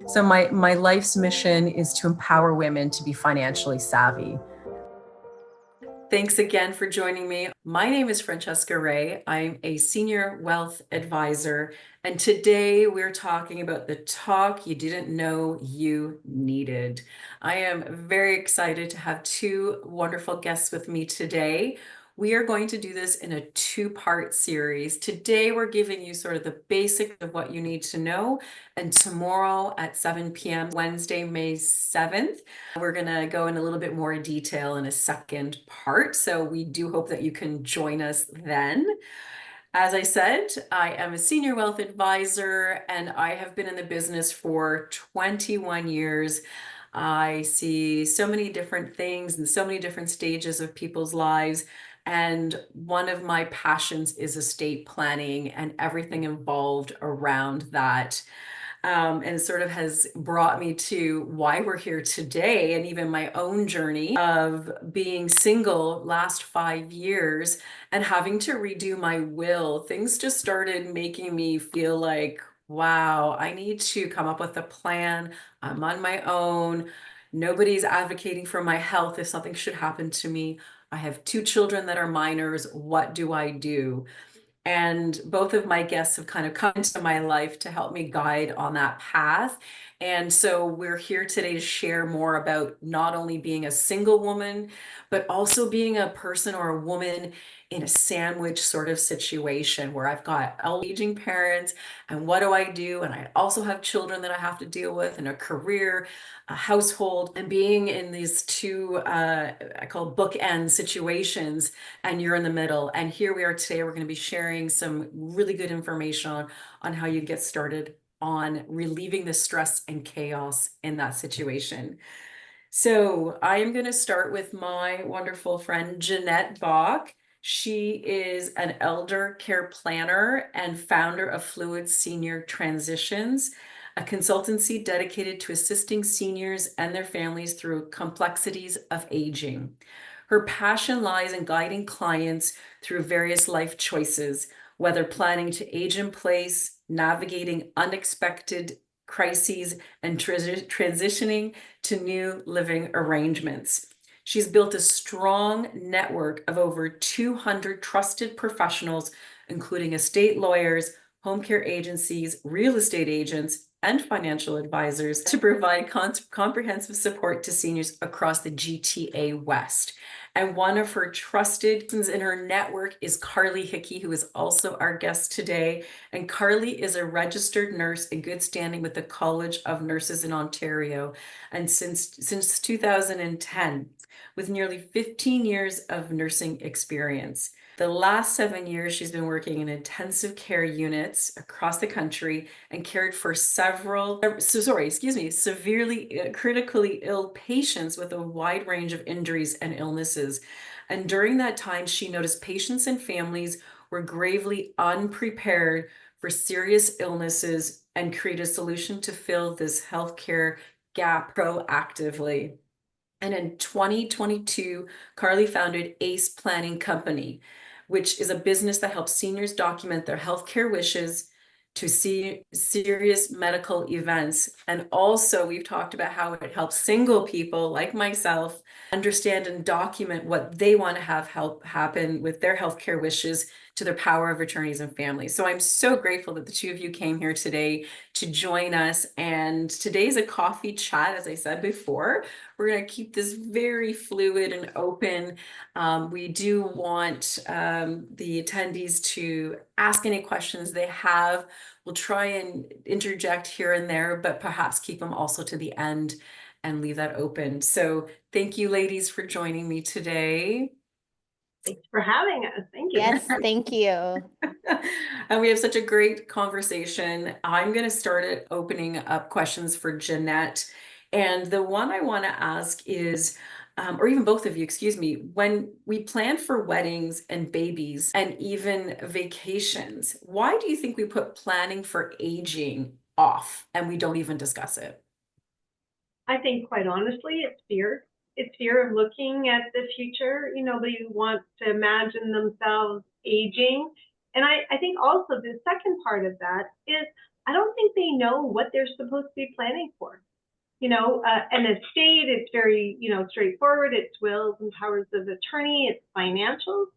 So my life's mission is to empower women to be financially savvy. Thanks again for joining me. My name is Francesca Rea. I'm a senior wealth advisor, and today we're talking about the talk you didn't know you needed. I am very excited to have two wonderful guests with me today. We are going to do this in a two-part series. Today, we're giving you sort of the basics of what you need to know, and tomorrow at 7 p.m., Wednesday, May 7th, we're going to go in a little bit more detail in a second part. So we do hope that you can join us then. As I said, I am a senior wealth advisor and I have been in the business for 21 years. I see so many different things and so many different stages of people's lives. And one of my passions is estate planning and everything involved around that. And sort of has brought me to why we're here today, and even my own journey of being single last 5 years and having to redo my will. Things just started making me feel like, wow, I need to come up with a plan. I'm on my own. Nobody's advocating for my health if something should happen to me. I have two children that are minors. What do I do? And both of my guests have kind of come into my life to help me guide on that path. And so we're here today to share more about not only being a single woman, but also being a person or a woman in a sandwich sort of situation where I've got aging parents and what do I do? And I also have children that I have to deal with and a career, a household, and being in these two, I call bookend situations, and you're in the middle. And here we are today. We're going to be sharing some really good information on how you get started on relieving the stress and chaos in that situation. So I am going to start with my wonderful friend, Jeanette Bock. She is an elder care planner and founder of Fluid Senior Transitions, a consultancy dedicated to assisting seniors and their families through complexities of aging. Her passion lies in guiding clients through various life choices, whether planning to age in place, navigating unexpected crises, and transitioning to new living arrangements. She's built a strong network of over 200 trusted professionals, including estate lawyers, home care agencies, real estate agents, and financial advisors to provide comprehensive support to seniors across the GTA West. And one of her trusted in her network is Carly Hickey, who is also our guest today. And Carly is a registered nurse in good standing with the College of Nurses in Ontario, and since 2010, with nearly 15 years of nursing experience. The last 7 years, she's been working in intensive care units across the country and cared for severely critically ill patients with a wide range of injuries and illnesses. And during that time, she noticed patients and families were gravely unprepared for serious illnesses and create a solution to fill this healthcare gap proactively. And in 2022, Carly founded ACE Planning Company, which is a business that helps seniors document their healthcare wishes to see serious medical events. And also, we've talked about how it helps single people like myself understand and document what they want to have help happen with their healthcare wishes to their power of attorneys and families. So I'm so grateful that the two of you came here today to join us. And today's a coffee chat, as I said before. We're going to keep this very fluid and open. We do want the attendees to ask any questions they have. We'll try and interject here and there, but perhaps keep them also to the end and leave that open. So thank you, ladies, for joining me today. Thanks for having us. Thank you. Yes, thank you. And we have such a great conversation. I'm going to start it opening up questions for Jeanette. And the one I want to ask is, or even both of you, excuse me, when we plan for weddings and babies and even vacations, why do you think we put planning for aging off and we don't even discuss it? I think, quite honestly, it's fear. It's fear of looking at the future. Nobody wants to imagine themselves aging. And I think also the second part of that is I don't think they know what they're supposed to be planning for. An estate, it's very, straightforward. It's wills and powers of attorney, it's financials.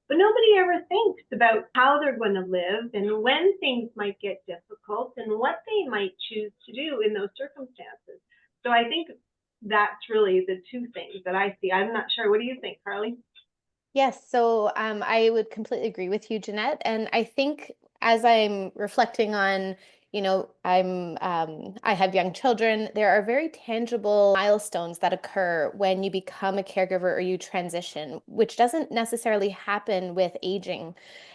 But nobody ever thinks about how they're going to live and when things might get difficult and what they might choose to do in those circumstances. So I think that's really the two things that I see. I'm not sure. What do you think, Carly? Yes, so I would completely agree with you, Jeanette. And I think as I'm reflecting on, I have young children, there are very tangible milestones that occur when you become a caregiver or you transition, which doesn't necessarily happen with aging.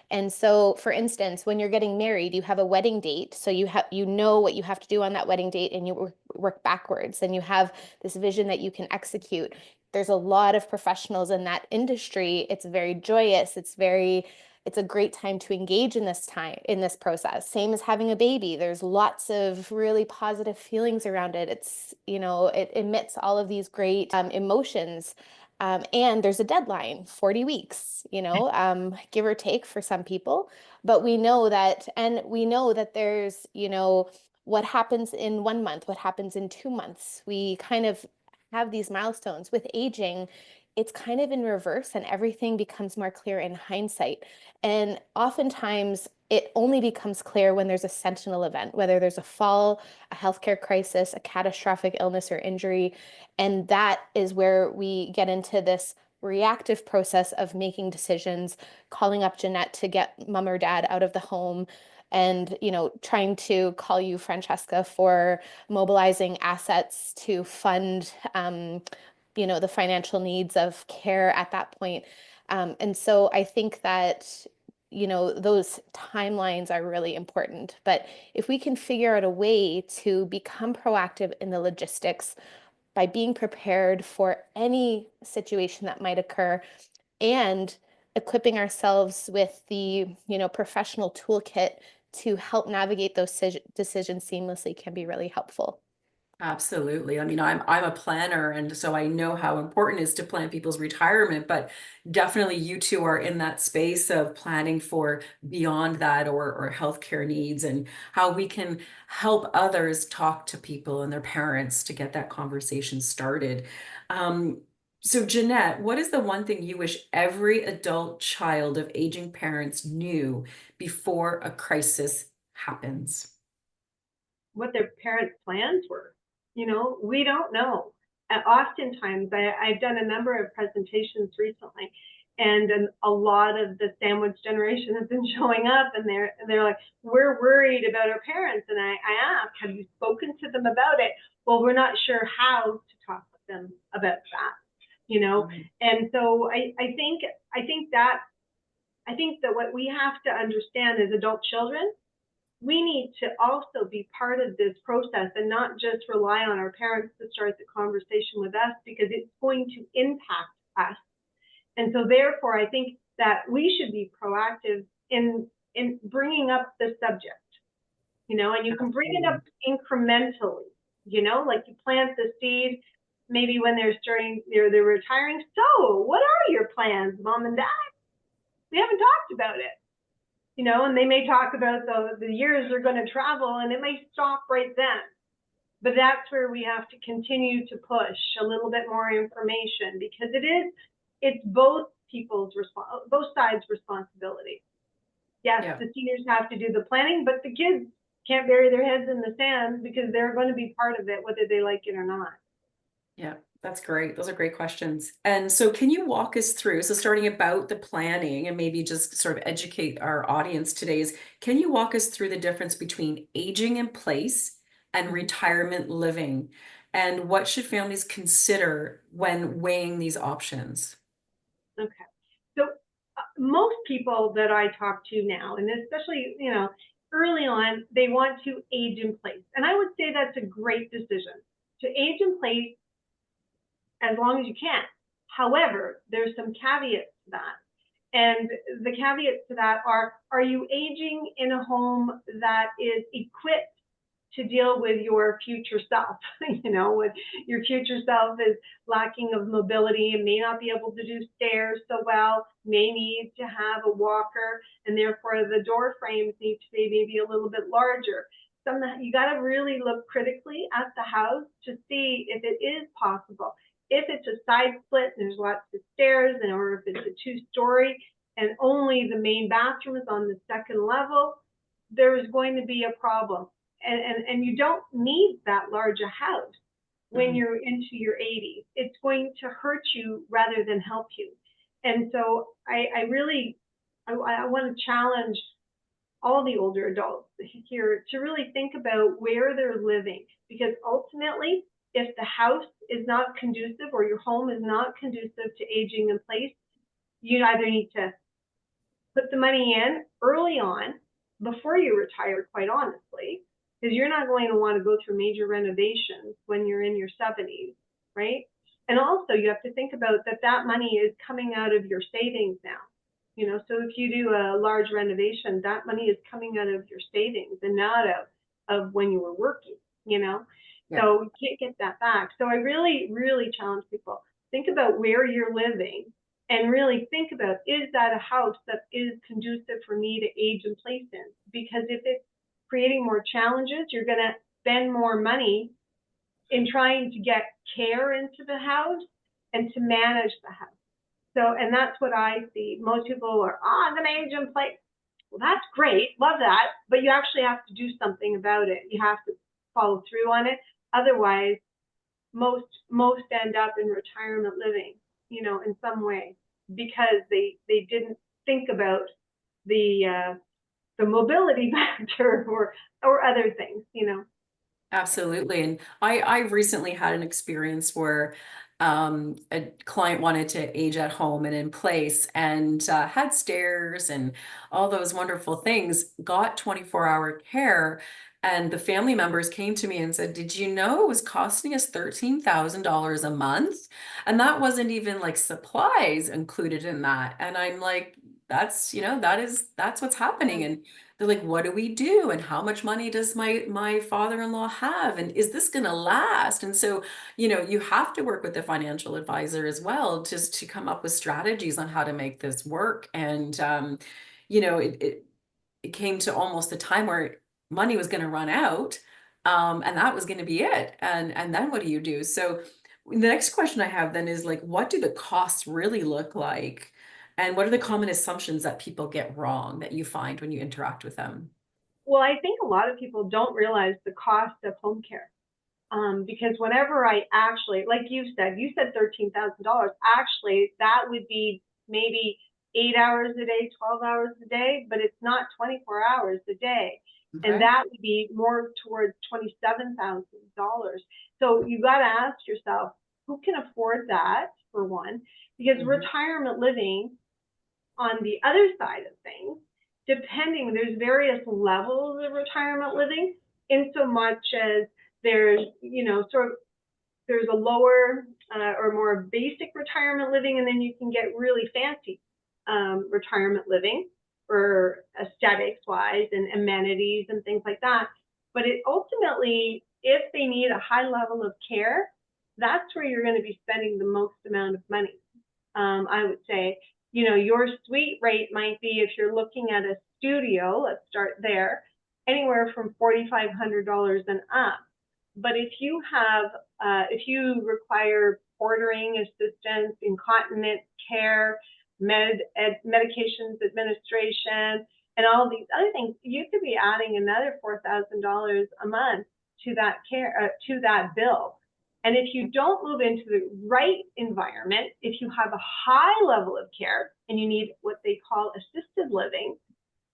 And so, for instance, when you're getting married, you have a wedding date, so you know what you have to do on that wedding date, and you work backwards, and you have this vision that you can execute. There's a lot of professionals in that industry. It's very joyous. It's a great time to engage in this process. Same as having a baby. There's lots of really positive feelings around it. It emits all of these great emotions. And there's a deadline, 40 weeks, give or take for some people. But we know that there's, what happens in 1 month, what happens in 2 months. We kind of have these milestones. With aging, it's kind of in reverse and everything becomes more clear in hindsight. And oftentimes it only becomes clear when there's a sentinel event, whether there's a fall, a healthcare crisis, a catastrophic illness or injury. And that is where we get into this reactive process of making decisions, calling up Jeanette to get mom or dad out of the home, and trying to call you, Francesca, for mobilizing assets to fund the financial needs of care at that point. And so I think that those timelines are really important. But if we can figure out a way to become proactive in the logistics by being prepared for any situation that might occur, and equipping ourselves with the professional toolkit to help navigate those decisions seamlessly, can be really helpful. Absolutely. I mean, I'm a planner, and so I know how important it is to plan people's retirement, but definitely you two are in that space of planning for beyond that, or healthcare needs, and how we can help others talk to people and their parents to get that conversation started. Um, so Jeanette, what is the one thing you wish every adult child of aging parents knew before a crisis happens? What their parents' plans were. We don't know. Oftentimes, I've done a number of presentations recently, and a lot of the sandwich generation has been showing up, and they're like, we're worried about our parents. And I ask, have you spoken to them about it? Well, we're not sure how to talk with them about that. And so I think that what we have to understand as adult children, we need to also be part of this process and not just rely on our parents to start the conversation with us, because it's going to impact us. And so therefore, I think that we should be proactive in bringing up the subject, and you can bring it up incrementally, like you plant the seed, maybe when they're they're retiring. So what are your plans, mom and dad? We haven't talked about it. And they may talk about the years they're going to travel, and it may stop right then. But that's where we have to continue to push a little bit more information, because it's both both sides' responsibility. Yes, yeah. The seniors have to do the planning, but the kids can't bury their heads in the sand, because they're going to be part of it, whether they like it or not. Yeah, that's great. Those are great questions. And so can you walk us through, so starting about the planning and maybe just sort of educate our audience today, can you walk us through the difference between aging in place and retirement living? And what should families consider when weighing these options? Okay. So most people that I talk to now, and especially, early on, they want to age in place. And I would say that's a great decision, to age in place as long as you can. However, there's some caveats to that. And the caveats to that are you aging in a home that is equipped to deal with your future self? With your future self is lacking of mobility and may not be able to do stairs so well, may need to have a walker, and therefore the door frames need to be maybe a little bit larger. you got to really look critically at the house to see if it is possible. If it's a side split and there's lots of stairs, and or if it's a 2-story and only the main bathroom is on the second level, there is going to be a problem. And you don't need that large a house when you're into your 80s. It's going to hurt you rather than help you. And so I want to challenge all the older adults here to really think about where they're living, because ultimately, if the house is not conducive or your home is not conducive to aging in place, you either need to put the money in early on before you retire, quite honestly, because you're not going to want to go through major renovations when you're in your 70s, right? And also you have to think about that money is coming out of your savings now. You know, so if you do a large renovation, that money is coming out of your savings and not out of when you were working, you know? Yeah. So you can't get that back. So I really, really challenge people, think about where you're living and really think about, is that a house that is conducive for me to age in place in? Because if it's creating more challenges, you're going to spend more money in trying to get care into the house and to manage the house. So, and that's what I see. Most people are, I'm going to age in place. Well, that's great. Love that. But you actually have to do something about it. You have to follow through on it. Otherwise, most end up in retirement living, you know, in some way, because they didn't think about the mobility factor or other things, you know. Absolutely. And I recently had an experience where a client wanted to age at home and in place, and had stairs and all those wonderful things, got 24-hour care. And the family members came to me and said, did you know it was costing us $13,000 a month? And that wasn't even like supplies included in that. And I'm like, that's, you know, that's what's happening. And they're like, what do we do? And how much money does my father-in-law have? And is this going to last? And so, you know, you have to work with the financial advisor as well, just to come up with strategies on how to make this work. And, you know, it came to almost a time where money was going to run out, and that was going to be it. And then what do you do? So the next question I have then is like, what do the costs really look like? And what are the common assumptions that people get wrong that you find when you interact with them? Well, I think a lot of people don't realize the cost of home care. Because whenever I actually, like you said $13,000. Actually, that would be maybe 8 hours a day, 12 hours a day, but it's not 24 hours a day. Okay. And that would be more towards $27,000. So you got to ask yourself, who can afford that, for one? Because retirement living, on the other side of things, depending, there's various levels of retirement living, in so much as there's, you know, there's a lower or more basic retirement living, and then you can get really fancy retirement living for aesthetics wise and amenities and things like that. But it ultimately, if they need a high level of care, that's where you're going to be spending the most amount of money. I would say, you know, your suite rate might be, if you're looking at a studio, let's start there, anywhere from $4,500 and up. But if you have, if you require portering assistance, incontinence care, medications administration, and all these other things, you could be adding another $4,000 a month to that care, to that bill. And if you don't move into the right environment, if you have a high level of care and you need what they call assisted living,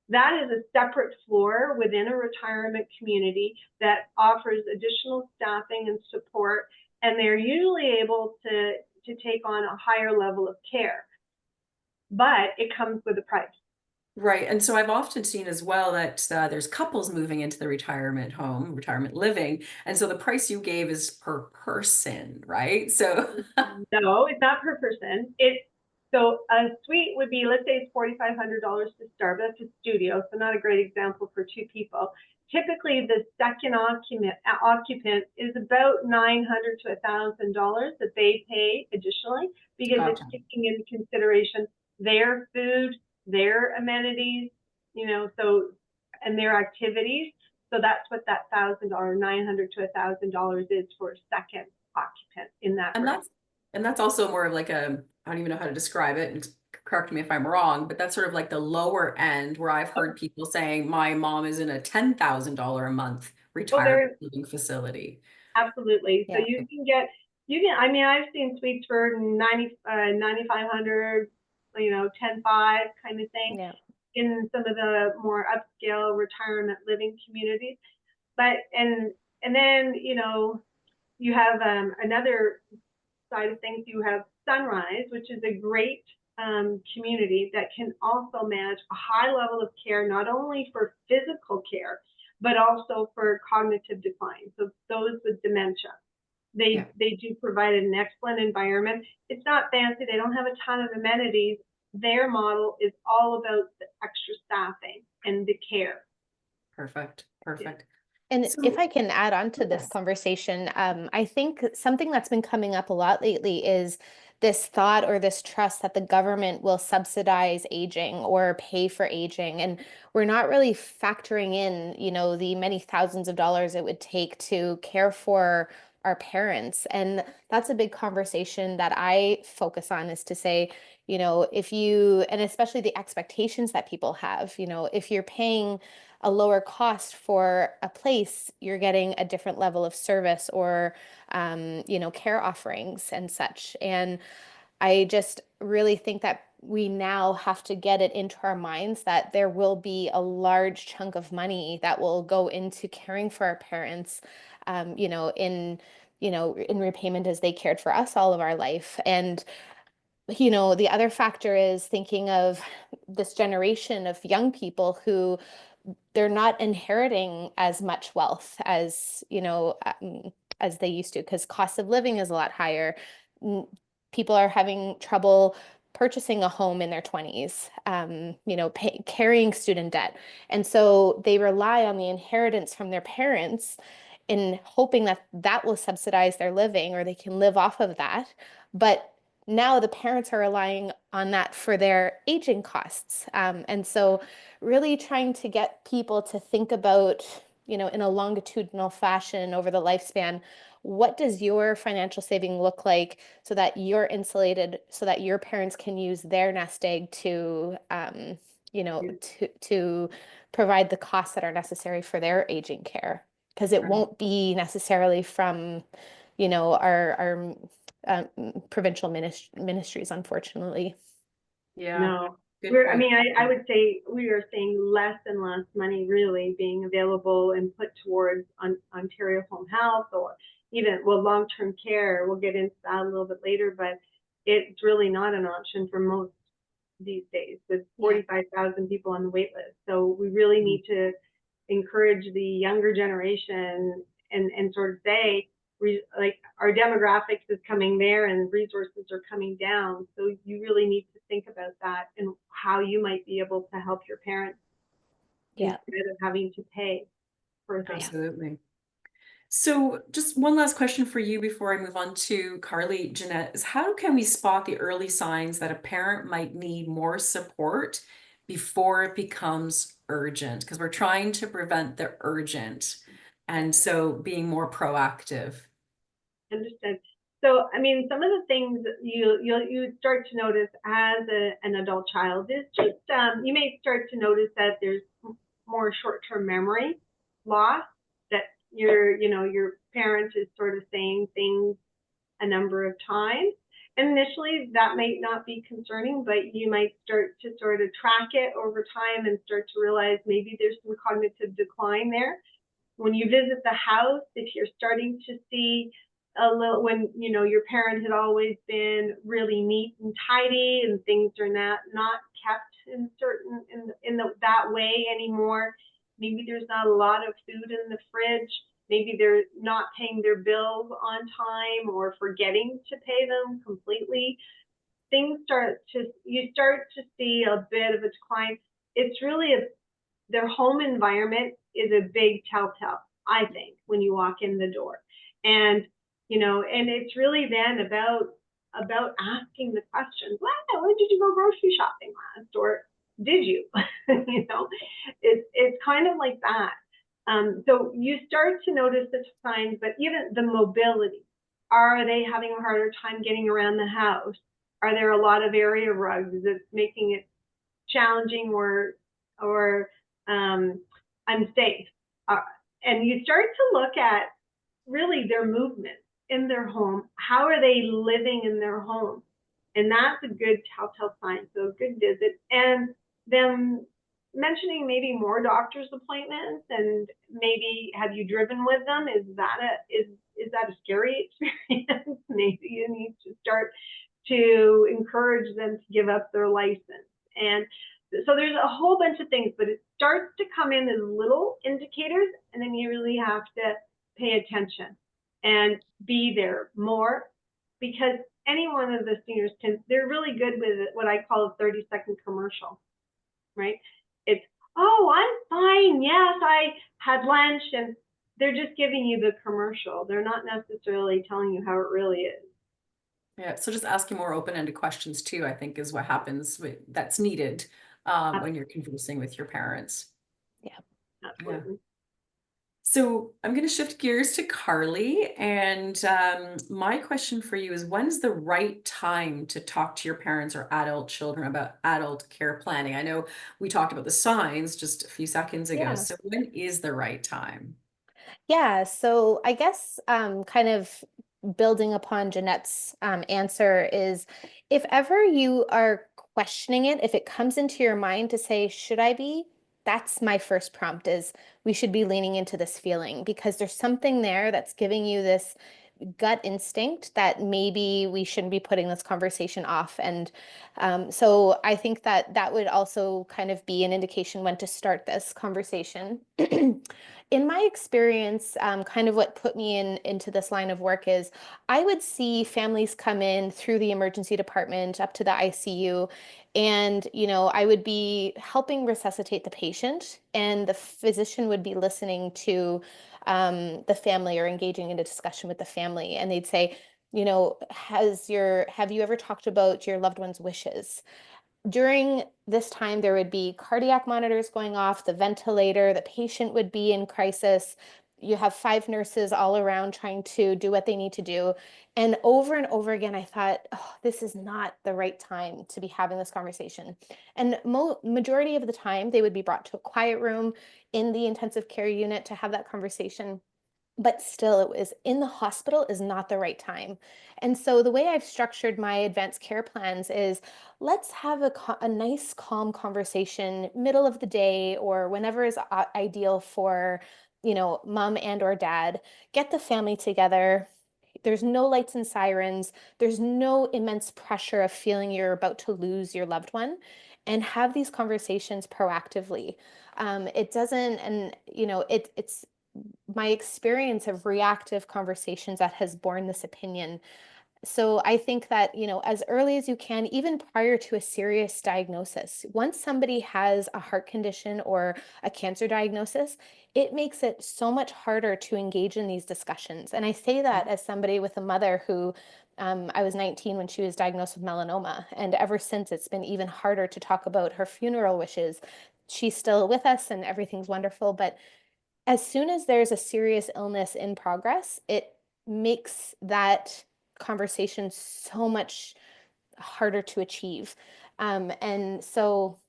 that is a separate floor within a retirement community that offers additional staffing and support, and they're usually able to take on a higher level of care. But it comes with a price. Right. And so I've often seen as well that there's couples moving into the retirement home, retirement living. And so the price you gave is per person, right? So no, it's not per person. So a suite would be, let's say it's $4,500 to start. That's a studio, so not a great example for two people. Typically, the second occupant is about $900 to $1,000 that they pay additionally, because it's taking into consideration their food, their amenities, you know, so, and their activities. So that's what that $1,000, $900 to $1,000 is for a second occupant in that And room. that's also more of like a, I don't even know how to describe it, and correct me if I'm wrong, but that's sort of like the lower end where I've heard people saying my mom is in a $10,000 a month retirement living facility. Absolutely. So Yeah. I mean, I've seen suites for 9,500, 10,500 kind of thing Yeah. in some of the more upscale retirement living communities. But, and then, you have another side of things. You have Sunrise, which is a great community that can also manage a high level of care, not only for physical care, but also for cognitive decline. So those with dementia. They do provide an excellent environment. It's not fancy. They don't have a ton of amenities. Their model is all about the extra staffing and the care. Perfect. Perfect. And So, if I can add on to this yes. conversation, I think something that's been coming up a lot lately is this thought or this trust that the government will subsidize aging or pay for aging. And we're not really factoring in, the many thousands of dollars it would take to care for our parents. And that's a big conversation that I focus on, is to say, if you, and especially the expectations that people have, if you're paying a lower cost for a place, you're getting a different level of service or, care offerings and such. And I just really think that we now have to get it into our minds that there will be a large chunk of money that will go into caring for our parents, in repayment as they cared for us all of our life. And the other factor is thinking of this generation of young people who they're not inheriting as much wealth as they used to, because cost of living is a lot higher. People are having trouble purchasing a home in their 20s, carrying student debt. And so they rely on the inheritance from their parents in hoping that that will subsidize their living or they can live off of that. But now the parents are relying on that for their aging costs. And so really trying to get people to think about, in a longitudinal fashion over the lifespan, what does your financial saving look like so that you're insulated, so that your parents can use their nest egg to, to provide the costs that are necessary for their aging care? Because it won't be necessarily from, our provincial ministries, unfortunately. Yeah. No, Good point. I would say we are seeing less and less money really being available and put towards Ontario Home Health, or even, long-term care. We'll get into that a little bit later, but it's really not an option for most these days with 45,000 people on the wait list. So we really need to encourage the younger generation and sort of say, like, our demographics is coming there and resources are coming down. So you really need to think about that and how you might be able to help your parents instead of having to pay for things. Absolutely. So just one last question for you before I move on to Carly. Jeanette, is how can we spot the early signs that a parent might need more support before it becomes urgent? Because we're trying to prevent the urgent. And so being more proactive. Understood. So, I mean, some of the things you start to notice as an adult child is just, you may start to notice that there's more short-term memory loss, that your parent is sort of saying things a number of times. And initially that might not be concerning, but you might start to sort of track it over time and start to realize maybe there's some cognitive decline there. When you visit the house, if you're starting to see a little, when your parent had always been really neat and tidy and things are not kept in certain that way anymore. Maybe there's not a lot of food in the fridge. Maybe they're not paying their bills on time or forgetting to pay them completely. You start to see a bit of a decline. It's really their home environment is a big telltale, I think, when you walk in the door. And and it's really then about asking the questions. Wow, when did you go grocery shopping last? Or did you? It's kind of like that. So you start to notice the signs, but even the mobility. Are they having a harder time getting around the house? Are there a lot of area rugs that's making it challenging or unsafe? And you start to look at really their movement in their home. How are they living in their home? And that's a good telltale sign. So a good visit, and them mentioning maybe more doctor's appointments, and maybe have you driven with them? Is that a scary experience? Maybe you need to start to encourage them to give up their license. And so there's a whole bunch of things, but it starts to come in as little indicators, and then you really have to pay attention and be there more, because any one of the seniors they're really good with what I call a 30-second commercial, right? It's, oh, I'm fine. Yes, I had lunch, and they're just giving you the commercial. They're not necessarily telling you how it really is. Yeah, so just asking more open-ended questions too, I think is what happens that's needed when you're conversing with your parents. Yeah. Absolutely. Yeah. So I'm going to shift gears to Carly, and my question for you is, when's the right time to talk to your parents or adult children about adult care planning? I know we talked about the signs just a few seconds ago, Yeah. so when is the right time? Yeah, so I guess kind of building upon Jeanette's answer is, if ever you are questioning it, if it comes into your mind to say, should I be? That's my first prompt, is we should be leaning into this feeling, because there's something there that's giving you this gut instinct that maybe we shouldn't be putting this conversation off. And so I think that that would also kind of be an indication when to start this conversation. In my experience, kind of what put me into this line of work is I would see families come in through the emergency department up to the ICU, and I would be helping resuscitate the patient, and the physician would be listening to the family or engaging in a discussion with the family, and they'd say, have you ever talked about your loved one's wishes? During this time, there would be cardiac monitors going off, the ventilator, the patient would be in crisis. You have 5 nurses all around trying to do what they need to do. And over again, I thought, oh, this is not the right time to be having this conversation. And majority of the time, they would be brought to a quiet room in the intensive care unit to have that conversation. But still, it was in the hospital is not the right time. And so the way I've structured my advanced care plans is, let's have a nice, calm conversation, middle of the day or whenever is ideal for, mom and or dad. Get the family together. There's no lights and sirens. There's no immense pressure of feeling you're about to lose your loved one, and have these conversations proactively. It doesn't, and it's my experience of reactive conversations that has borne this opinion. So I think that, as early as you can, even prior to a serious diagnosis, once somebody has a heart condition or a cancer diagnosis, it makes it so much harder to engage in these discussions. And I say that as somebody with a mother who, I was 19 when she was diagnosed with melanoma. And ever since, it's been even harder to talk about her funeral wishes. She's still with us and everything's wonderful. But as soon as there's a serious illness in progress, it makes that conversation so much harder to achieve. And so,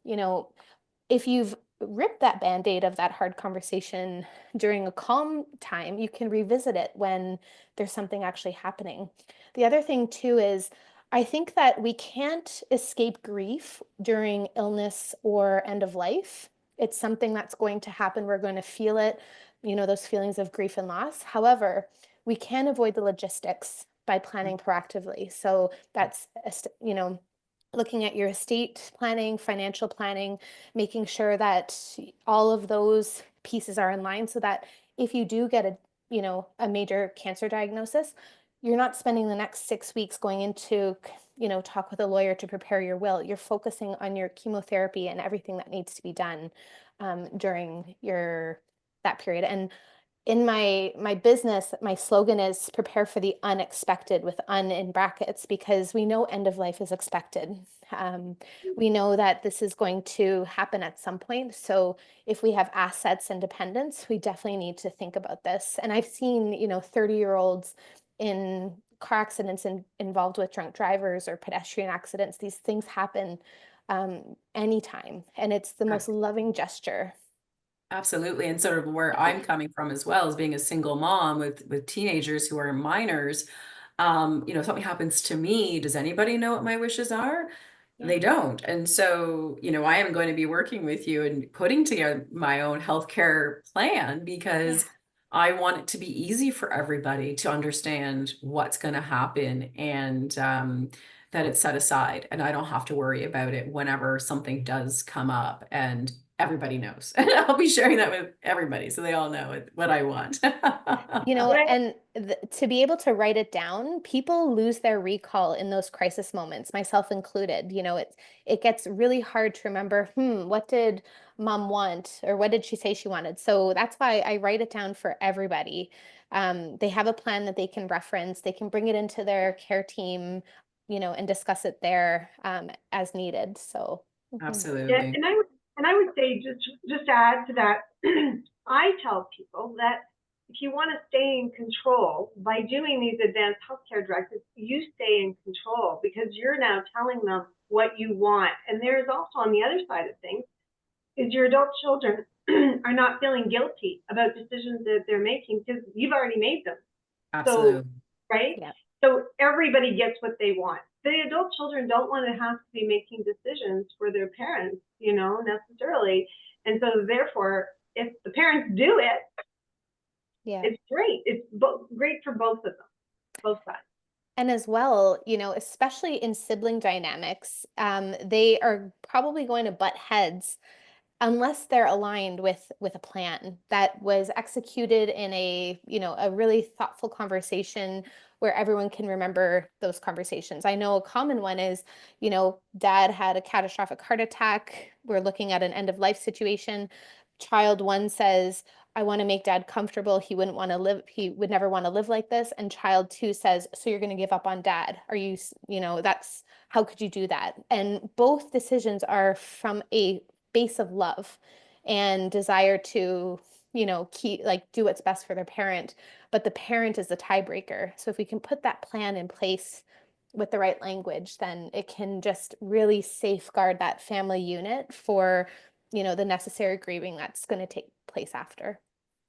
if you've ripped that band-aid of that hard conversation during a calm time, you can revisit it when there's something actually happening. The other thing too is, I think that we can't escape grief during illness or end of life. It's something that's going to happen. We're going to feel it, those feelings of grief and loss. However, we can avoid the logistics by planning proactively. So that's, looking at your estate planning, financial planning, making sure that all of those pieces are in line, so that if you do get a major cancer diagnosis, you're not spending the next 6 weeks going into, talk with a lawyer to prepare your will. You're focusing on your chemotherapy and everything that needs to be done during that period. And in my business, my slogan is prepare for the unexpected with un in brackets, because we know end of life is expected. Um, we know that this is going to happen at some point. So if we have assets and dependents, we definitely need to think about this. And I've seen, 30-year-olds in car accidents involved with drunk drivers or pedestrian accidents. These things happen anytime. And it's the most loving gesture. Absolutely. And sort of where I'm coming from as well as being a single mom with teenagers who are minors, if something happens to me, does anybody know what my wishes are? Yeah. They don't. And so, I am going to be working with you and putting together my own healthcare plan because I want it to be easy for everybody to understand what's going to happen and that it's set aside and I don't have to worry about it whenever something does come up. And everybody knows. And I'll be sharing that with everybody so they all know what I want. Right. And to be able to write it down, people lose their recall in those crisis moments, myself included. It gets really hard to remember, what did mom want, or what did she say she wanted? So that's why I write it down for everybody. They have a plan that they can reference. They can bring it into their care team, and discuss it there as needed. So. Yeah, Absolutely. and I would say just to add to that, I tell people that if you want to stay in control by doing these advanced healthcare directives, you stay in control because you're now telling them what you want. And there's also on the other side of things is your adult children are not feeling guilty about decisions that they're making because you've already made them. So, Absolutely. right? Yeah. So everybody gets what they want. The adult children don't want to have to be making decisions for their parents, necessarily. And so therefore, if the parents do it, Yeah. it's great. It's great for both of them, both sides. And as well, especially in sibling dynamics, they are probably going to butt heads unless they're aligned with a plan that was executed in a really thoughtful conversation where everyone can remember those conversations. I know a common one is, dad had a catastrophic heart attack. We're looking at an end of life situation. Child one says, I want to make dad comfortable. He would never want to live like this. And child two says, so you're going to give up on dad. Are you, that's, how could you do that? And both decisions are from a base of love and desire to, do what's best for their parent. But the parent is the tiebreaker. So if we can put that plan in place with the right language, then it can just really safeguard that family unit for, the necessary grieving that's going to take place after.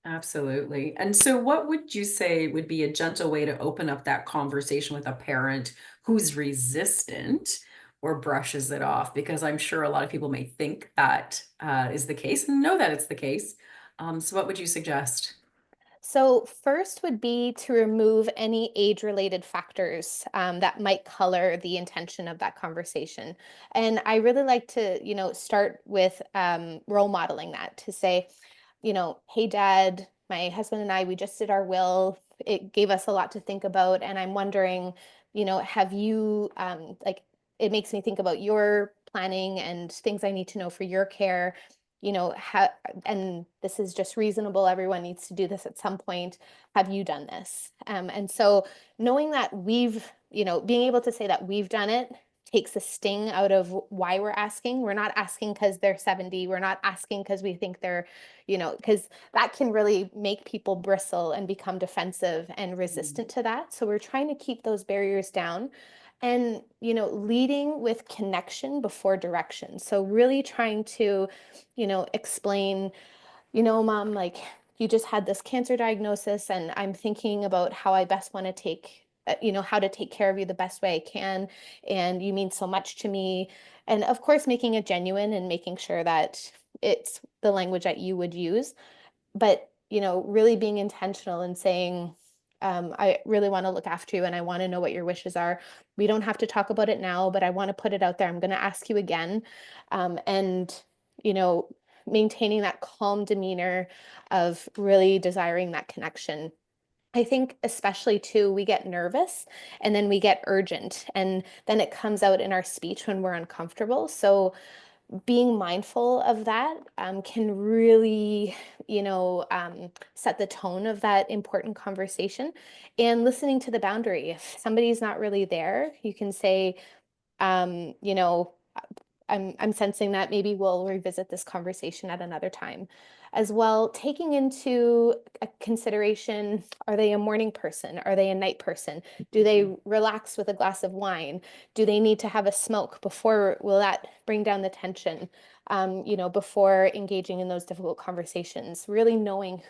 Absolutely. And so, what would you say would be a gentle way to open up that conversation with a parent who's resistant or brushes it off? Because I'm sure a lot of people may think that is the case and know that it's the case. So, what would you suggest? So first would be to remove any age-related factors that might color the intention of that conversation. And I really like to, start with role modeling that to say, hey, dad, my husband and I, we just did our will. It gave us a lot to think about. And I'm wondering, have you, it makes me think about your planning and things I need to know for your care. How, and this is just reasonable. Everyone needs to do this at some point. Have you done this? And so knowing that being able to say that we've done it takes the sting out of why we're asking. We're not asking because they're 70. We're not asking because we think they're, because that can really make people bristle and become defensive and resistant to that. So we're trying to keep those barriers down and, leading with connection before direction. So really trying to, explain, mom, like you just had this cancer diagnosis and I'm thinking about how I best want to how to take care of you the best way I can. And you mean so much to me. And of course, making it genuine and making sure that it's the language that you would use, but, really being intentional and saying, I really want to look after you and I want to know what your wishes are. We don't have to talk about it now, but I want to put it out there. I'm going to ask you again. And, you know, maintaining that calm demeanor of really desiring that connection. I think especially too, we get nervous and then we get urgent and then it comes out in our speech when we're uncomfortable. So being mindful of that can really, set the tone of that important conversation, and listening to the boundary. If somebody's not really there, you can say, um, you know, I'm sensing that maybe we'll revisit this conversation at another time. As well, taking into consideration, are they a morning person? Are they a night person? Do they relax with a glass of wine? Do they need to have a smoke before? Will that bring down the tension, before engaging in those difficult conversations? Really knowing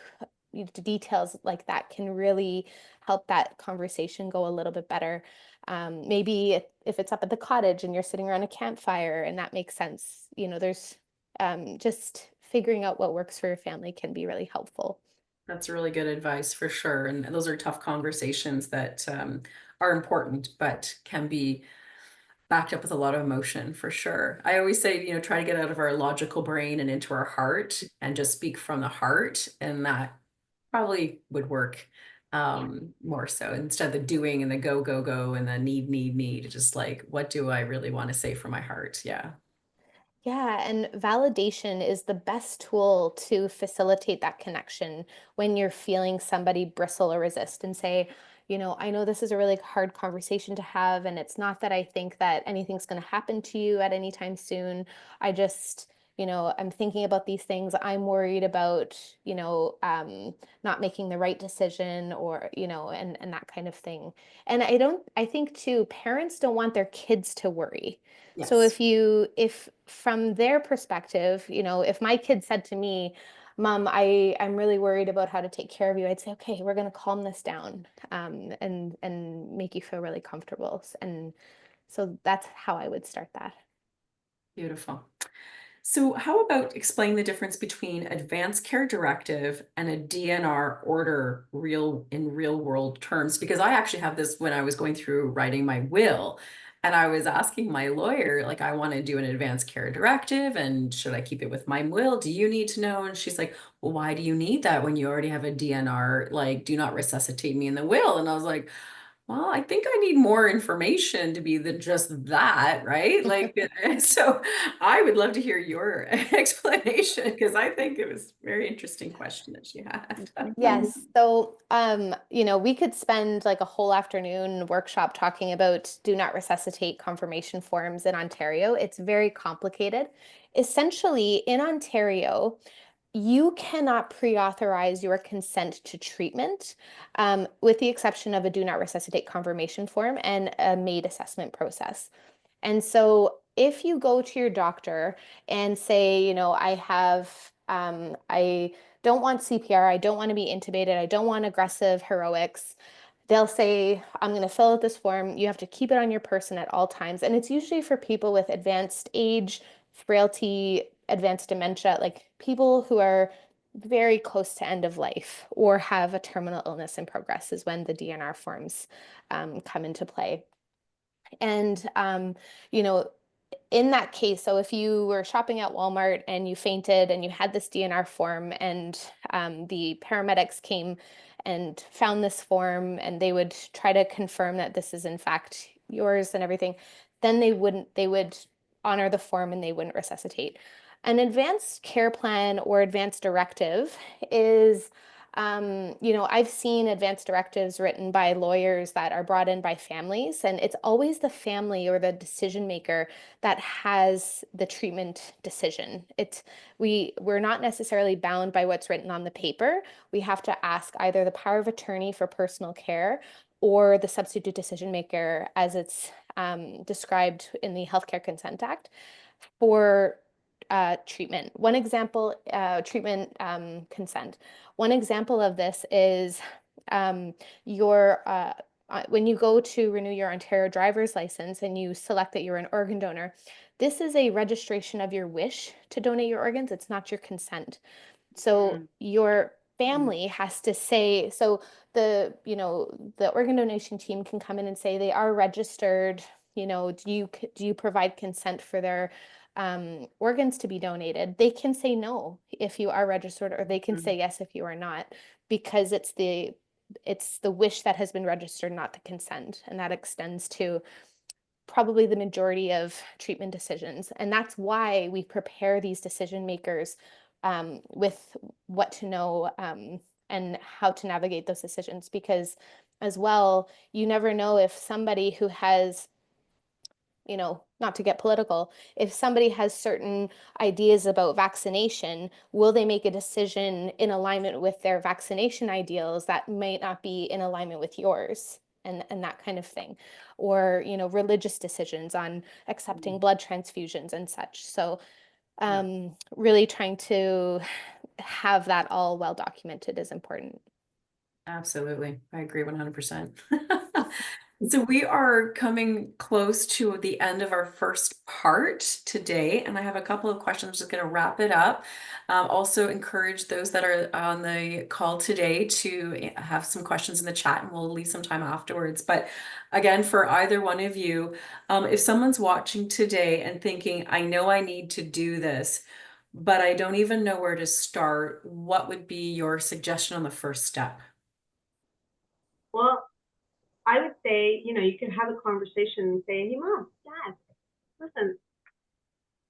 the details like that can really help that conversation go a little bit better. Maybe if it's up at the cottage and you're sitting around a campfire and that makes sense, there's just figuring out what works for your family can be really helpful. That's really good advice for sure. And those are tough conversations that are important, but can be backed up with a lot of emotion for sure. I always say, try to get out of our logical brain and into our heart and just speak from the heart. And that probably would work more so instead of the doing and the go, go, go and the need, just like, what do I really want to say from my heart? Yeah. Yeah, and validation is the best tool to facilitate that connection when you're feeling somebody bristle or resist and say, I know this is a really hard conversation to have, and it's not that I think that anything's going to happen to you at any time soon. I just, I'm thinking about these things. I'm worried about, not making the right decision or, and that kind of thing. And I think too, parents don't want their kids to worry. So Yes. if from their perspective, if my kid said to me, Mom, I'm really worried about how to take care of you, I'd say, okay, we're going to calm this down, and make you feel really comfortable. And so that's how I would start that. Beautiful. So how about explain the difference between advanced care directive and a DNR order in real world terms? Because I actually have this when I was going through writing my will, and I was asking my lawyer, like, I want to do an advanced care directive, and should I keep it with my will? Do you need to know? And she's like, well, why do you need that when you already have a DNR, like, do not resuscitate me in the will? And I was like, well, I think I need more information to be than just that, right? Like, so I would love to hear your explanation because I think it was a very interesting question that she had. Yes. So, we could spend like a whole afternoon workshop talking about do not resuscitate confirmation forms in Ontario. It's very complicated. Essentially, in Ontario, you cannot pre-authorize your consent to treatment, with the exception of a do not resuscitate confirmation form and a MAID assessment process. And so if you go to your doctor and say, I don't want CPR, I don't want to be intubated, I don't want aggressive heroics, they'll say, I'm going to fill out this form. You have to keep it on your person at all times. And it's usually for people with advanced age, frailty, advanced dementia, like people who are very close to end of life or have a terminal illness in progress is when the DNR forms come into play. And, you know, in that case, so if you were shopping at Walmart and you fainted and you had this DNR form and the paramedics came and found this form and they would try to confirm that this is in fact yours and everything, then they would honor the form and they wouldn't resuscitate. An advanced care plan or advanced directive is I've seen advanced directives written by lawyers that are brought in by families, and it's always the family or the decision maker that has the treatment decision. We're not necessarily bound by what's written on the paper. We have to ask either the power of attorney for personal care or the substitute decision maker, as it's described in the Healthcare Consent Act, for treatment. One example, treatment consent. One example of this is your when you go to renew your Ontario driver's license and you select that you're an organ donor, this is a registration of your wish to donate your organs. It's not your consent. So your family has to say, so the organ donation team can come in and say they are registered, do you provide consent for their organs to be donated? They can say no if you are registered, or they can say yes if you are not, because it's the wish that has been registered, not the consent. And that extends to probably the majority of treatment decisions. And that's why we prepare these decision makers with what to know and how to navigate those decisions. Because as well, you never know if somebody who has, not to get political, if somebody has certain ideas about vaccination, will they make a decision in alignment with their vaccination ideals that might not be in alignment with yours? And that kind of thing, or religious decisions on accepting blood transfusions and such. So really trying to have that all well documented is important. Absolutely. I agree 100%. So we are coming close to the end of our first part today, and I have a couple of questions. I'm just going to wrap it up. Also encourage those that are on the call today to have some questions in the chat, and we'll leave some time afterwards. But again, for either one of you, if someone's watching today and thinking, I know I need to do this, but I don't even know where to start, what would be your suggestion on the first step? Well, I would say, you can have a conversation and say, hey, Mom, Dad, listen,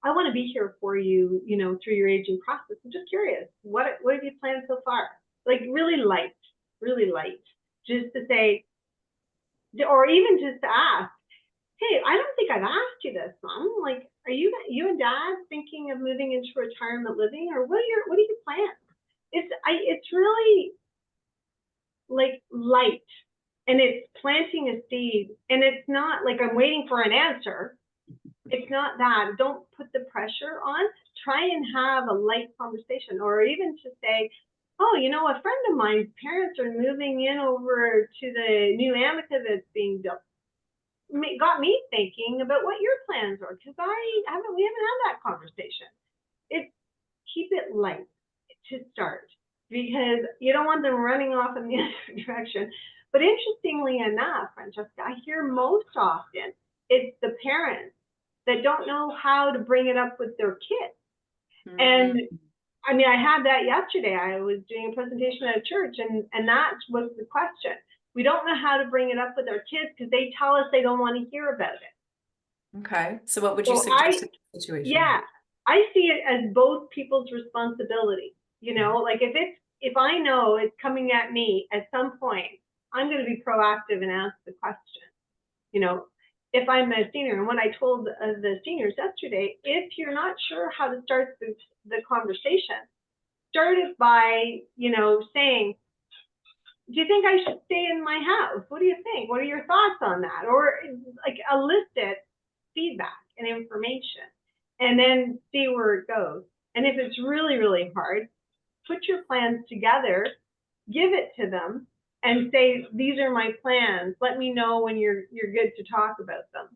I want to be here for you, through your aging process. I'm just curious, what have you planned so far? Like really light, just to say, or even just to ask, hey, I don't think I've asked you this, Mom. Like, are you and Dad thinking of moving into retirement living, or what are your plans? It's really like light, and it's planting a seed, and it's not like I'm waiting for an answer. It's not that. Don't put the pressure on. Try and have a light conversation, or even to say, oh, a friend of mine's parents are moving in over to the new Amica that's being built. Got me thinking about what your plans are, because we haven't had that conversation. Keep it light to start, because you don't want them running off in the other direction. But interestingly enough, Francesca, I hear most often it's the parents that don't know how to bring it up with their kids. Mm-hmm. And I mean, I had that yesterday. I was doing a presentation at a church, and that was the question. We don't know how to bring it up with our kids because they tell us they don't want to hear about it. Okay. So what would you suggest in the situation? Yeah, I see it as both people's responsibility. Like if I know it's coming at me at some point, I'm going to be proactive and ask the question. If I'm a senior, and what I told the seniors yesterday, if you're not sure how to start the conversation, start it by, saying, do you think I should stay in my house? What do you think? What are your thoughts on that? Or like elicit feedback and information, and then see where it goes. And if it's really, really hard, put your plans together, give it to them, and say, these are my plans. Let me know when you're good to talk about them,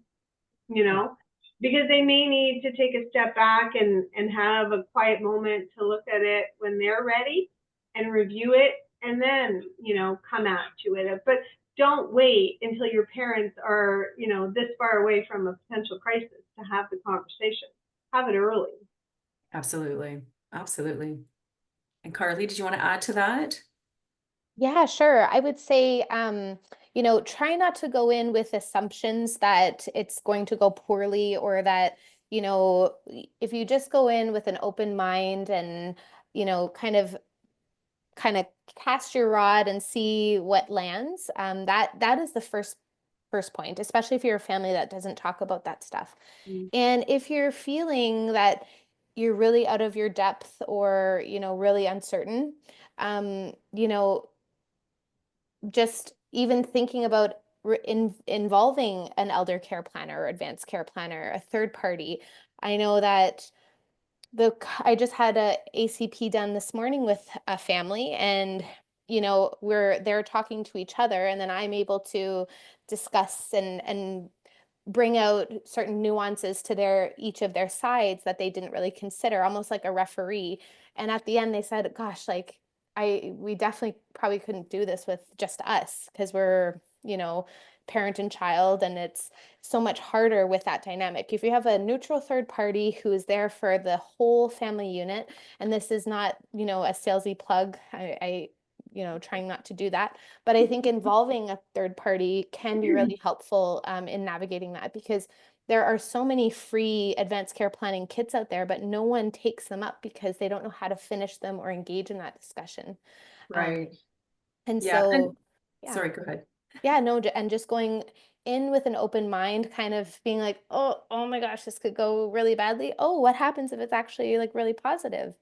because they may need to take a step back and have a quiet moment to look at it when they're ready and review it, and then, come out to it. But don't wait until your parents are, this far away from a potential crisis to have the conversation. Have it early. Absolutely. Absolutely. And Carly, did you want to add to that? Yeah, sure. I would say, try not to go in with assumptions that it's going to go poorly, or that, if you just go in with an open mind and, kind of cast your rod and see what lands, that is the first point, especially if you're a family that doesn't talk about that stuff. Mm. And if you're feeling that you're really out of your depth, or, really uncertain, just even thinking about involving an elder care planner or advanced care planner, a third party. I know that I just had a ACP done this morning with a family, and they're talking to each other, and then I'm able to discuss and bring out certain nuances to each of their sides that they didn't really consider, almost like a referee. And at the end they said, gosh, like we definitely probably couldn't do this with just us, because we're, parent and child, and it's so much harder with that dynamic. If you have a neutral third party who is there for the whole family unit, and this is not, a salesy plug, I trying not to do that. But I think involving a third party can be really helpful in navigating that, because there are so many free advanced care planning kits out there, but no one takes them up because they don't know how to finish them or engage in that discussion. Right. And Yeah. And so, yeah. sorry, go ahead. Yeah, no, and just going in with an open mind, kind of being like, oh my gosh, this could go really badly. Oh, what happens if it's actually like really positive?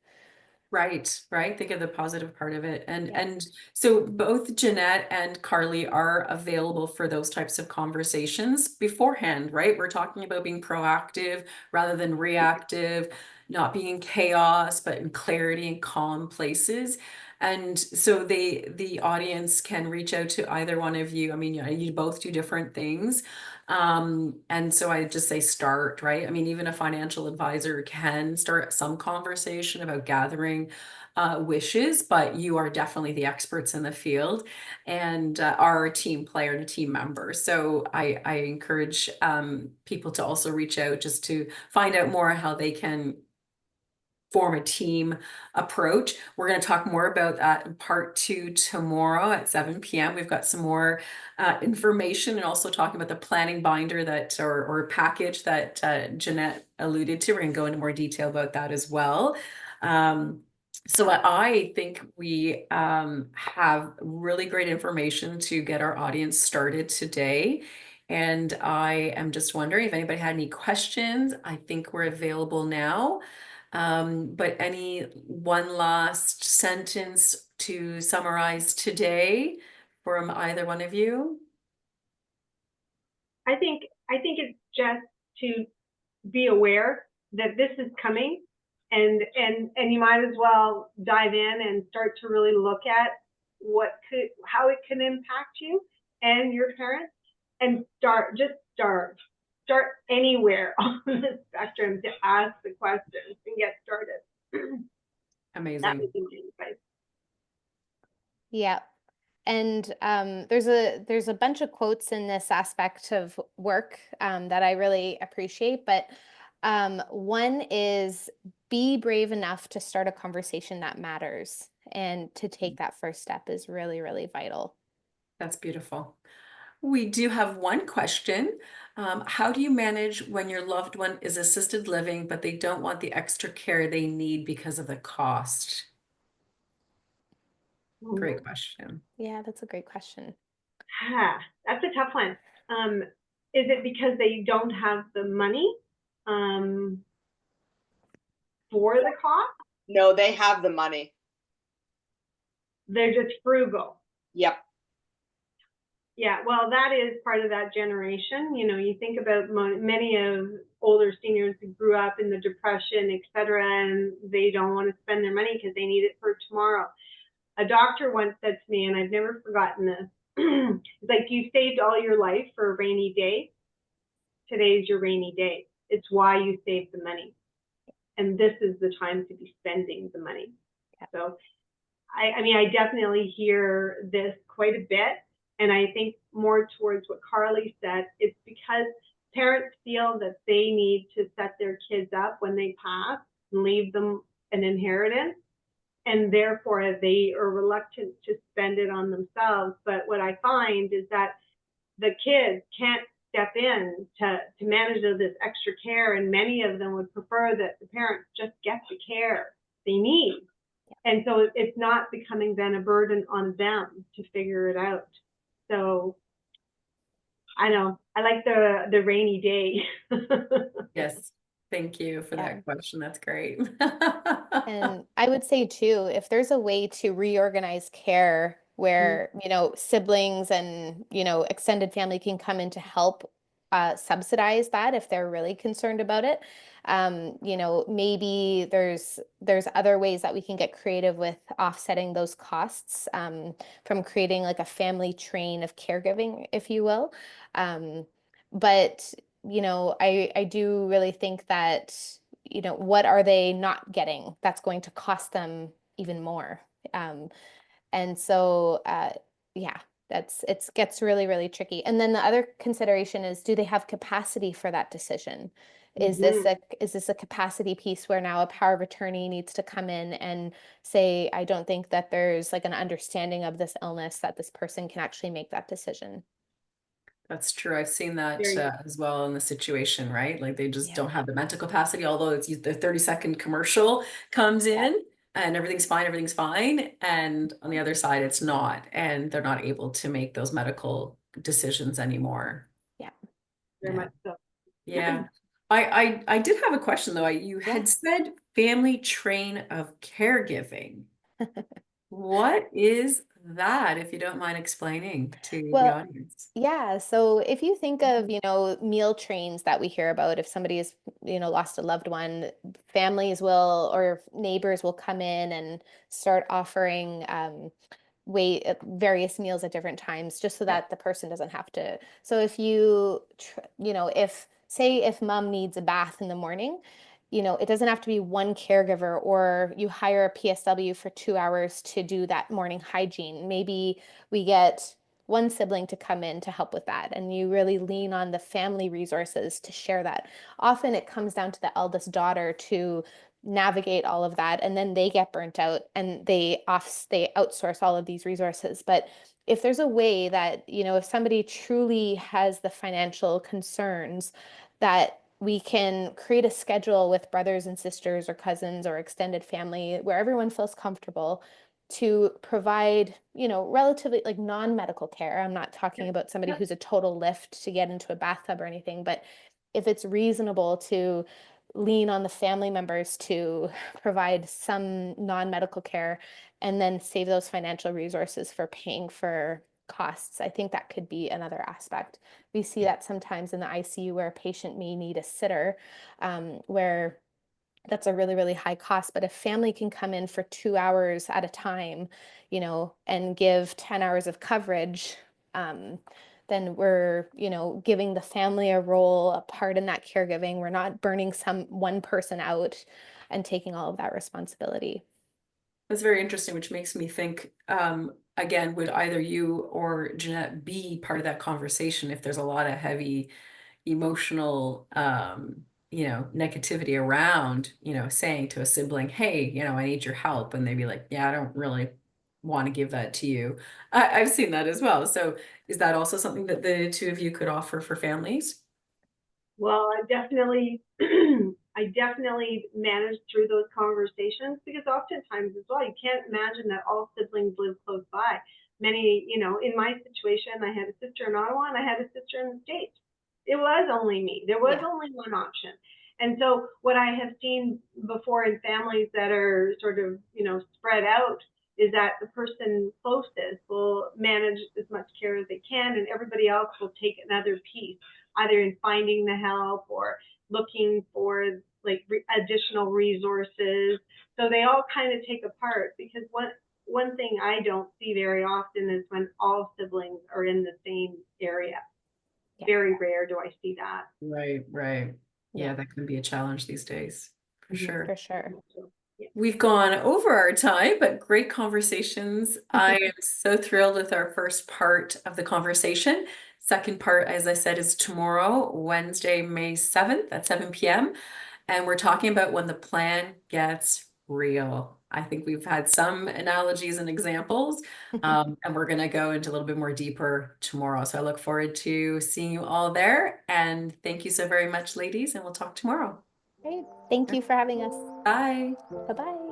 Right, right. Think of the positive part of it. Yeah. And so both Jeanette and Carly are available for those types of conversations beforehand, right? We're talking about being proactive rather than reactive, not being in chaos, but in clarity and calm places. And so the audience can reach out to either one of you. I mean, you both do different things. And so I just say start, right? I mean, even a financial advisor can start some conversation about gathering wishes, but you are definitely the experts in the field and are a team player and a team member. So I encourage people to also reach out just to find out more how they can form a team approach. We're going to talk more about that in part 2 tomorrow at 7 p.m. We've got some more information, and also talking about the planning binder that or package that Jeanette alluded to. We're going to go into more detail about that as well. So I think we have really great information to get our audience started today. And I am just wondering if anybody had any questions. I think we're available now. But any one last sentence to summarize today from either one of you? I think it's just to be aware that this is coming, and you might as well dive in and start to really look at how it can impact you and your parents, and start anywhere on the spectrum to ask the questions and get started. That Amazing. would be my advice. Yeah. And there's a bunch of quotes in this aspect of work that I really appreciate. But one is, be brave enough to start a conversation that matters. And to take that first step is really, really vital. That's beautiful. We do have one question. How do you manage when your loved one is assisted living, but they don't want the extra care they need because of the cost? Great question. Yeah, that's a great question. That's a tough one. Is it because they don't have the money for the cost? No, they have the money. They're just frugal. Yep. Yeah, well, that is part of that generation. You think about many of older seniors who grew up in the Depression, et cetera, and they don't want to spend their money because they need it for tomorrow. A doctor once said to me, and I've never forgotten this, it's like, you saved all your life for a rainy day. Today's your rainy day. It's why you saved the money. And this is the time to be spending the money. Yeah. So, I mean, I definitely hear this quite a bit. And I think more towards what Carly said, it's because parents feel that they need to set their kids up when they pass and leave them an inheritance. And therefore, they are reluctant to spend it on themselves. But what I find is that the kids can't step in to manage this extra care. And many of them would prefer that the parents just get the care they need. And so it's not becoming then a burden on them to figure it out. So I know, I like the rainy day. Yes. Thank you for Yeah. that question. That's great. And I would say too, if there's a way to reorganize care where, siblings and, extended family can come in to help subsidize that if they're really concerned about it. Maybe there's other ways that we can get creative with offsetting those costs from creating like a family train of caregiving, if you will. But I do really think that, what are they not getting that's going to cost them even more? And so, yeah, it gets really, really tricky. And then the other consideration is, do they have capacity for that decision? Is this a capacity piece where now a power of attorney needs to come in and say, I don't think that there's like an understanding of this illness that this person can actually make that decision. That's true. I've seen that Very as well in the situation, right? Like they just Yeah. don't have the mental capacity, although it's the 30-second commercial comes in and everything's fine. And on the other side, it's not. And they're not able to make those medical decisions anymore. Yeah. very Yeah. much so. Yeah. I did have a question though. You Yeah. had said family train of caregiving. What is that, if you don't mind explaining to the Well, audience? yeah. So if you think of, meal trains that we hear about, if somebody has, lost a loved one, families will or neighbors will come in and start offering various meals at different times just so Yeah. that the person doesn't have to. So if if say if mom needs a bath in the morning, it doesn't have to be one caregiver, or you hire a PSW for 2 hours to do that morning hygiene. Maybe we get one sibling to come in to help with that, and you really lean on the family resources to share that. Often it comes down to the eldest daughter to navigate all of that, and then they get burnt out and they outsource all of these resources. But if there's a way that, if somebody truly has the financial concerns, that we can create a schedule with brothers and sisters or cousins or extended family where everyone feels comfortable to provide, relatively like non-medical care. I'm not talking about somebody Yep. who's a total lift to get into a bathtub or anything, but if it's reasonable to lean on the family members to provide some non-medical care and then save those financial resources for paying for costs, I think that could be another aspect. We see that sometimes in the ICU where a patient may need a sitter, where that's a really, really high cost. But if family can come in for 2 hours at a time, and give 10 hours of coverage, then we're, giving the family a role, a part in that caregiving. We're not burning one person out and taking all of that responsibility. That's very interesting, which makes me think, again, would either you or Jeanette be part of that conversation if there's a lot of heavy emotional, negativity around, saying to a sibling, hey, I need your help. And they'd be like, yeah, I don't really want to give that to you. I've seen that as well. So is that also something that the two of you could offer for families? Well, I definitely, I definitely managed through those conversations because oftentimes as well, you can't imagine that all siblings live close by. Many, in my situation, I had a sister in Ottawa and I had a sister in the States. It was only me. There was only one option. And so what I have seen before in families that are sort of, spread out is that the person closest will manage as much care as they can and everybody else will take another piece, either in finding the help or looking for like additional resources. So they all kind of take a part because one thing I don't see very often is when all siblings are in the same area. Yeah. Very rare do I see that. Right. Yeah, Yeah. that can be a challenge these days, for sure. For sure. We've gone over our time, but great conversations. I am so thrilled with our first part of the conversation. Second part, as I said, is tomorrow, Wednesday, May 7th at 7 p.m. And we're talking about when the plan gets real. I think we've had some analogies and examples, and we're going to go into a little bit more deeper tomorrow. So I look forward to seeing you all there. And thank you so very much, ladies, and we'll talk tomorrow. Great. Thank you for having us. Bye. Bye-bye.